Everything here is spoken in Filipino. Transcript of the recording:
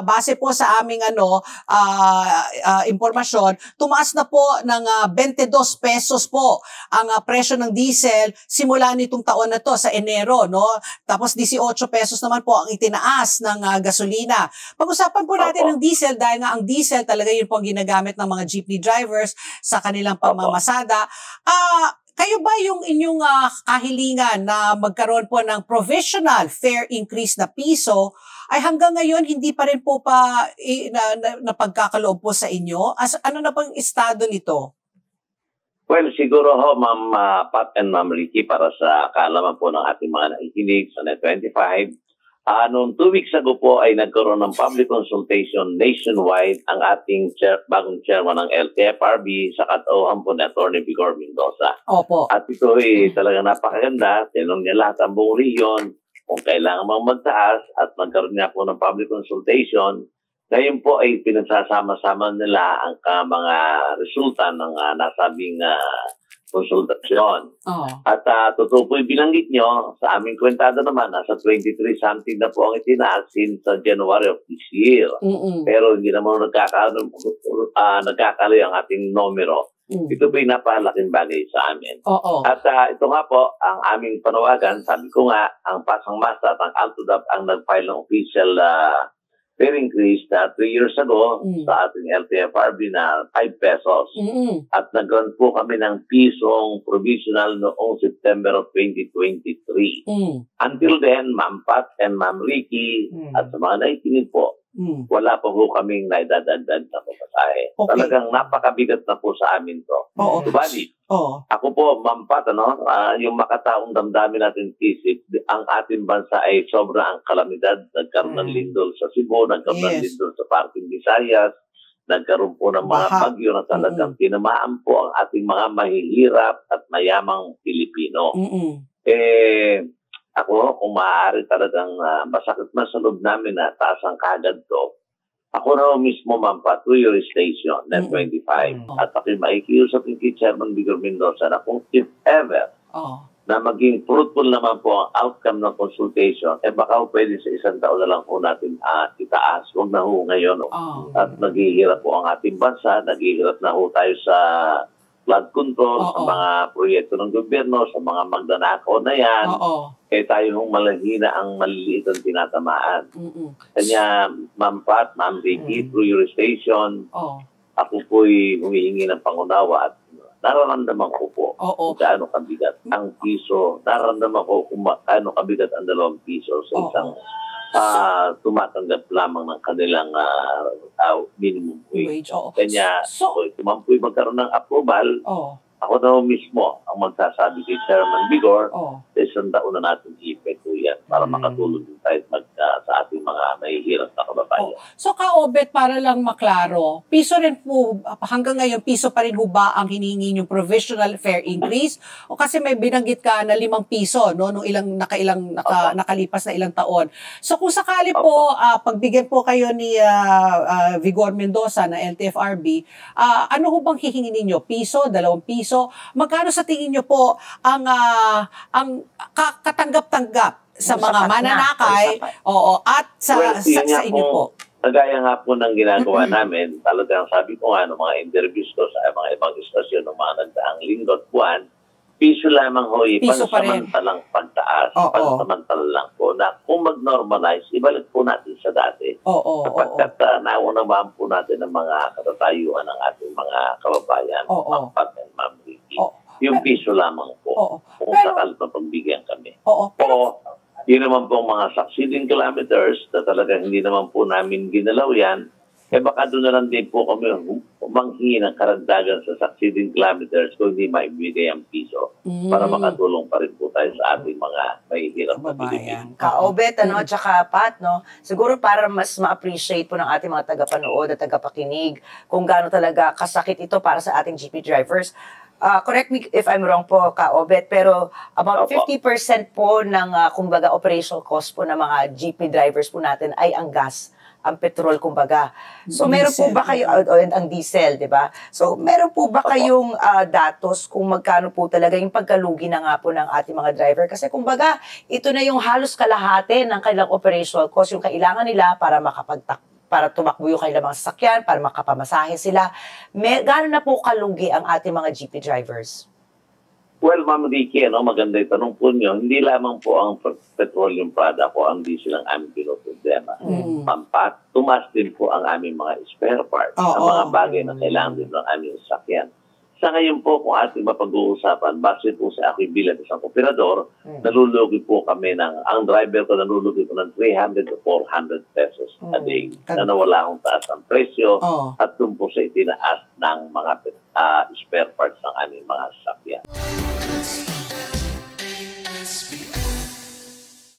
base po sa aming impormasyon, tumaas na po ng 22 pesos po ang presyo ng diesel simula nitong taon na to sa Enero, no? Tapos 18 pesos naman po ang itinaas ng gasolina. Pag-usapan po natin ng diesel dahil nga ang diesel talaga yun po ang ginagamit ng mga jeepney drivers sa kanilang pamamasada. Kayo ba yung inyong kahilingan na magkaroon po ng provisional fare increase na piso ay hanggang ngayon hindi pa rin po na pagkakaloob po sa inyo? Ano na pang estado nito? Well, siguro ho, Ma'am Pat and Ma'am Ricky, para sa kaalaman po ng ating mga nakikinig sa Net25, noong 2 weeks ago po ay nagkaroon ng public consultation nationwide ang ating bagong chairman ng LTFRB sa katauhan po ni Atty. Vigor Mendoza. Opo. At ito ay talagang napakaganda. Tinanong niya lahat ang buong region kung kailangan mang magtaas at nagkaroon niya po ng public consultation. Ngayon po ay pinagsasama-sama nila ang mga resulta ng nasabing konsultasyon. At totoo po yung binanggit nyo, sa aming kwentado naman, nasa 23 something na po ang itinaas since January of this year. Pero hindi naman nagkakaloy ang ating numero. Ito po yung napakalaking bagay sa amin. At ito nga po, ang aming panawagan, sabi ko nga, ang Pasang Masa at ang Altudap ang nag-file ng official fare increase na 3 years ago sa ating LTFRB na 5 pesos. At nagkaroon po kami ng pisong provisional noong September of 2023. Until then, Ma'am Pat and Ma'am Ricky at sa mga nakikinig po, wala pa po kaming naidadagdag na pamasahe. Talagang napakabigat na po sa amin to. Subalit, ako po, Ma'am Pat, yung makataong damdamin natin isip, ang ating bansa ay sobra ang kalamidad. Nagkaroon ng lindol sa Cebu, nagkaroon ng lindol sa parting Visayas, nagkaroon po ng mga bagyo na talagang tinamaan po ang ating mga mahihirap at mayamang Pilipino. Ako, kung maaari talagang masakit man sa loob namin na taas ang kagad to, ako na mismo, Ma'am Pat, to your station, Net25. At ako'y makikiusap kay Chairman Vigor Mendoza na kung if ever na maging fruitful naman po ang outcome ng consultation, baka pwede sa 1 taon na lang po natin itaas. Huwag na ho ngayon. At naghihirap po ang ating bansa, naghihirap na ho tayo sa flood control, sa mga proyekto ng gobyerno, sa mga magnanakaw na yan, tayo hong malahina ang maliliit ang tinatamaan. Kanya, Ma'am Pat, Ma'am Ricky, through your station, ako po'y humihingi ng pangunawa at nararamdaman ko po kung gaano kabigat ang piso, nararamdaman ko kung gaano kabigat ang 2 piso sa isang tumatanggap lamang ng kanilang minimum wage. Kanya, kung man po'y magkaroon ng approval, ako na mismo ang magsasabi kay Chairman Vigor sa 1 taon na natin i-epekto yan para makatulong din tayo sa ating mga nahihirap na kababayan. So, Ka-Obet, para lang maklaro, piso rin po, hanggang ngayon, piso pa rin ho ba ang hinihingi yung provisional fare increase? O kasi may binanggit ka na 5 piso, no, nung nakalipas na ilang taon. So, kung sakali po, pagbigyan po kayo ni Vigor Mendoza na LTFRB, ano ho bang hihingi ninyo? Piso, 2 piso? Magkano sa tingin nyo po ang katanggap-tanggap sa mga mananakay at sa inyo po? Kagaya nga po ng ginagawa namin, talagang sabi ko nga ng mga interviews ko sa mga ibang istasyon ng mga nagdaang linggo at buwan, piso lamang ho, pansamantalang pagtaas, pansamantala lang po na kung mag-normalize, ibalik po natin sa dati. Kapagkat naunawaan po natin ang mga katatayuan ng ating mga kababayan, Ma'am Pat and Ma'am Ricky. Yung piso lamang po, kung sakal pa pagbigyan kami. Yun naman po mga succeeding kilometers na talagang hindi naman po namin ginalaw yan, baka doon na lang din po kami manghingi ng karagdagan sa succeeding kilometers kung hindi maibigay ang piso para makatulong pa rin po tayo sa ating mga mahihirap na Pilipino. Ka-Obet, tsaka Pat, siguro para mas ma-appreciate po ng ating mga tagapanood at tagapakinig kung gaano talaga kasakit ito para sa ating jeepney drivers. Correct me if I'm wrong po, Ka-Obet, pero about 50% po ng, kumbaga, operational cost po ng mga jeepney drivers po natin ay ang gas, ang petrol, kumbaga. So, meron po ba kayo, ang diesel, di ba? So, meron po ba kayong datos kung magkano po talaga yung pagkalugi na nga po ng ating mga driver? Kasi, kumbaga, ito na yung halos kalahati ng kanilang operational cost, yung kailangan nila para para tumakbo yung kanilang mga sasakyan, para makapamasahe sila. Gaano na po kalugi ang ating mga jeepney drivers? Well, Ma'am Ricky, maganda yung tanong po niyo. Hindi lamang po ang petroleum product o ang diesel ang aming pinupundema. Pampat, tumas din po ang aming mga spare parts, ang mga bagay na kailangan din ng aming sasakyan. Sa ngayon po, kung ating mapag-uusapan, base po sa aking bilang isang operador, nalulugi po kami ang driver ko nalulugi po ng 300 to 400 pesos a day na nawala akong taas ang presyo at doon po sa itinaas ng mga spare parts ng aming mga sasakyan.